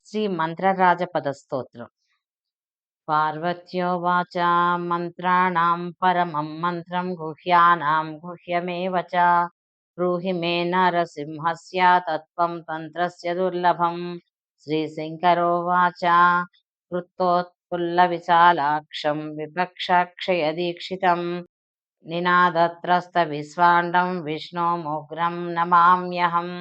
श्रीमन्त्रराजपदस्तोत्रम्। पार्वत्योवाच मन्त्राणां परमं मन्त्रं गुह्यानां गुह्यमेव च ब्रूहि मे नरसिंहस्य तत्त्वं तन्त्रस्य दुर्लभम्। श्रीशङ्करोवाच कृत्तोत्फुल्लविशालाक्षं विपक्षाक्षयदीक्षितं निनादत्रस्तविश्वाण्डं विष्णोमुग्रं नमाम्यहम्।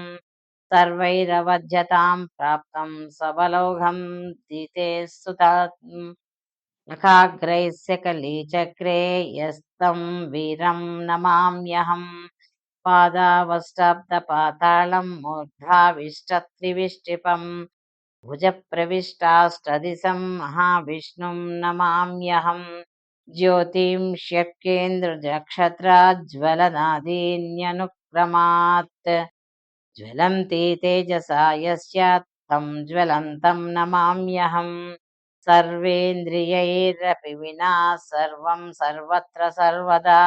सर्वैरवध्यतां प्राप्तं सबलौघं दिते सुताम् नखाग्रैस्य कलीचक्रे यस्तं वीरं नमाम्यहम्। पादावष्टाब्दपातालं मूर्धाविष्टत्रिविष्टिपम् भुजप्रविष्टाष्टदिशं महाविष्णुं नमाम्यहम्। ज्योतिंष्यप्येन्द्रनक्षत्राज्वलनादीन्यनुक्रमात् ज्वलन्ति तेजसा यस्य तं ज्वलन्तं नमाम्यहम्। सर्वेन्द्रियैरपि विना सर्वं सर्वत्र सर्वदा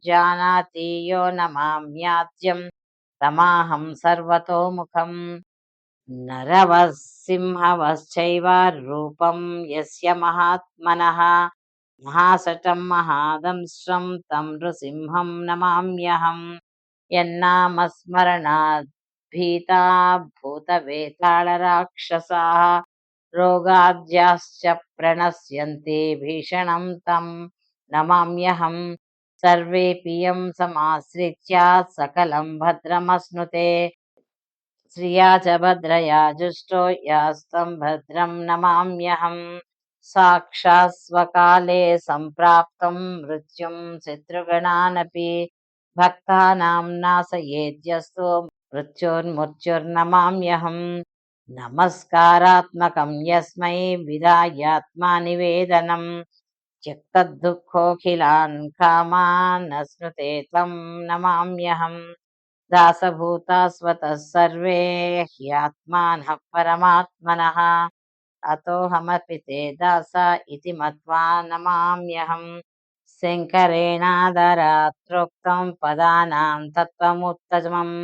जानाति यो न माम्याद्यं तमाहं सर्वतोमुखम्। नरवसिंहवश्चैव रूपं यस्य महात्मनः महासटं महादंष्ट्रं तं नृसिंहं नमाम्यहम्। यन्नामस्मरणात् भीता भूतवेतालराक्षसाः रोगाद्याश्च प्रणश्यन्ति भीषणं तं नमाम्यहम्। सर्वेऽपि यं समाश्रित्य सकलं भद्रमश्नुते श्रिया च भद्रया जुष्टो यास्तं भद्रं नमाम्यहम्। साक्षात् स्वकाले सम्प्राप्तं मृत्युं शत्रुगणानपि भक्तानां नाशयेद्यस्तु मृत्युर्नमाम्यहम्। नमस्कारात्मकं यस्मै विधायात्मानिवेदनं त्यक्तदुःखोऽखिलान् कामान् स्नुते तं नमाम्यहम्। दासभूता स्वतः सर्वे ह्यात्मानः परमात्मनः अतोऽहमपि ते दास इति मत्वा नमाम्यहम्। शङ्करेणादरात्रोक्तं पदानां तत्त्वमुत्तमम्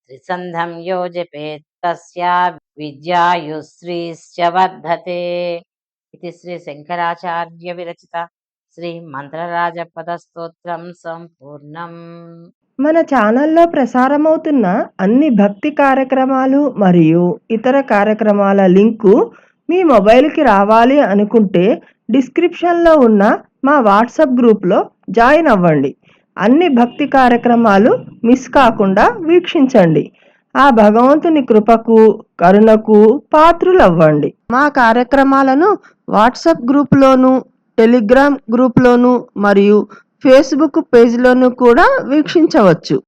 त्रिसन्धं यो जपेत् तस्य विद्यायुश्रीश्च वर्धते इति श्रीशङ्कराचार्य विरचित శ్రీమంత్రరాజపదస్తోత్రం సంపూర్ణం. మన ఛానల్లో ప్రసారమవుతున్న అన్ని భక్తి కార్యక్రమాలు మరియు ఇతర కార్యక్రమాల లింకు మీ మొబైల్కి రావాలి అనుకుంటే డిస్క్రిప్షన్లో ఉన్న మా వాట్సాప్ గ్రూప్లో జాయిన్ అవ్వండి. అన్ని భక్తి కార్యక్రమాలు మిస్ కాకుండా వీక్షించండి. ఆ భగవంతుని కృపకు కరుణకు పాత్రులవ్వండి. మా కార్యక్రమాలను వాట్సాప్ గ్రూప్లోను, టెలిగ్రామ్ గ్రూప్లోను మరియు ఫేస్బుక్ పేజ్లోను కూడా వీక్షించవచ్చు.